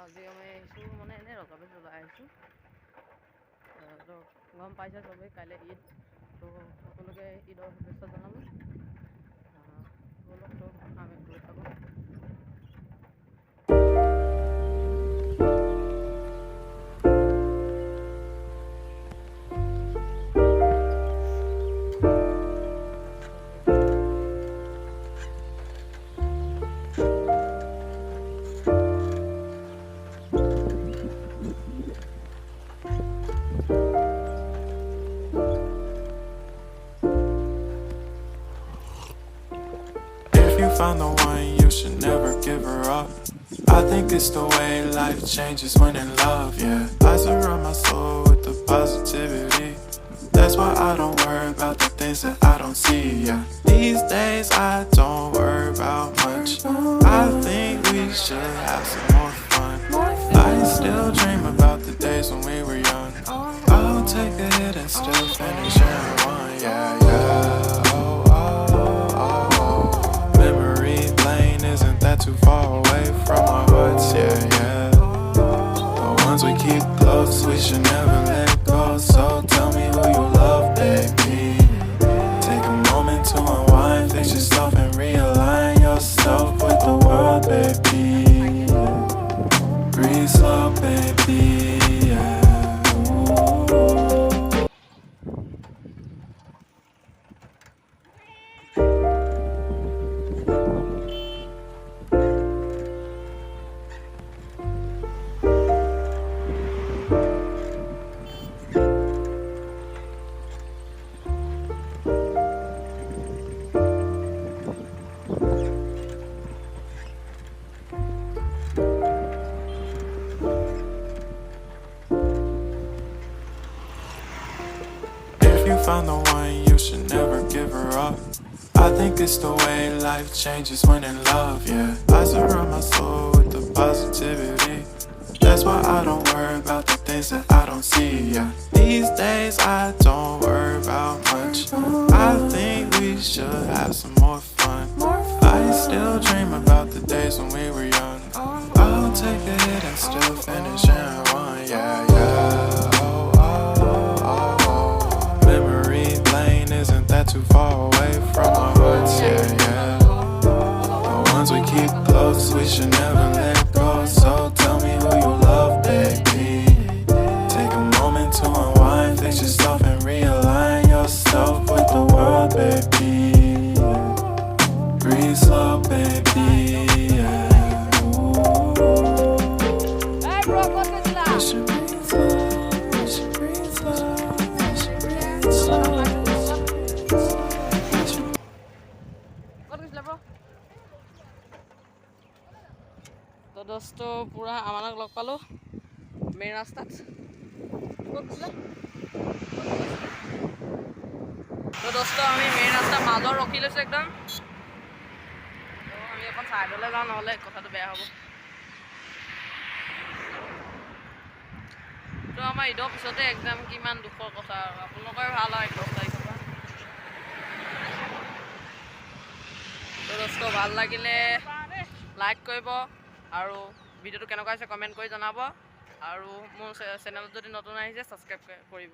আজি আমি আহিছোঁ মানে এনেই ৰকাবে ওলাই আহিছোঁ তো গম পাইছে চবেই কাইলৈ ঈদ তো সকলোকে ঈদৰ শুভেচ্ছা জনালোঁ ব'লক তো আমি গৈ থাকোঁ If you find the one, you should never give her up. I think it's the way life changes when in love, yeah. I surround my soul with the positivity. That's why I don't worry about the things that I don't see, yeah. These days I don't worry about much. I think we should have some more fun. I still dream about the days when we were young. I'll take a hit and still finish in one, yeah, yeah. Isn't that too far away from our hearts? Yeah, yeah. The ones we keep close, we should never let go. So tell me who you love, baby. Take a moment to unwind, fix yourself and realign yourself with the world, baby. Breathe slow, baby. Yeah. If you find the one, you should never give her up. I think it's the way life changes when in love, yeah. I surround my soul with the positivity. That's why I don't worry about the things that I don't see, yeah. These days I don't worry about much. I think we should have some more fun. I still dream about the days when we were young. I'll take a hit and still finish in one, yeah, yeah. Isn't that too far away from our hearts? Yeah, yeah. The ones we keep close, we should never let go. So tell me who you love, baby. Take a moment to unwind, fix yourself and realign yourself with the world, baby. Breathe slow, baby. Yeah. You should breathe slow. You should breathe slow. You should breathe slow. তো দোস্ত পুৰা আমাক log পালোঁ main ৰাস্তাত তো দোস্ত আমি main ৰাস্তাৰ মাজত ৰখি লৈছোঁ একদম তো আমি এখন ছাইডলৈ যাওঁ নহ'লে কথাটো বেয়া হ'ব তো আমাৰ ঈদৰ পিছতে একদম কিমান দুখৰ কথা আৰু আপোনালোকৰ ভাল হয় 10 তাৰিখৰ পৰা তো দোস্ত ভাল লাগিলে লাইক কৰিব আৰু ভিডিঅ'টো কেনেকুৱা হৈছে কমেণ্ট কৰি জনাব আৰু মোৰ চেনেলত যদি নতুন আহিছে ছাবস্ক্ৰাইব কৰিব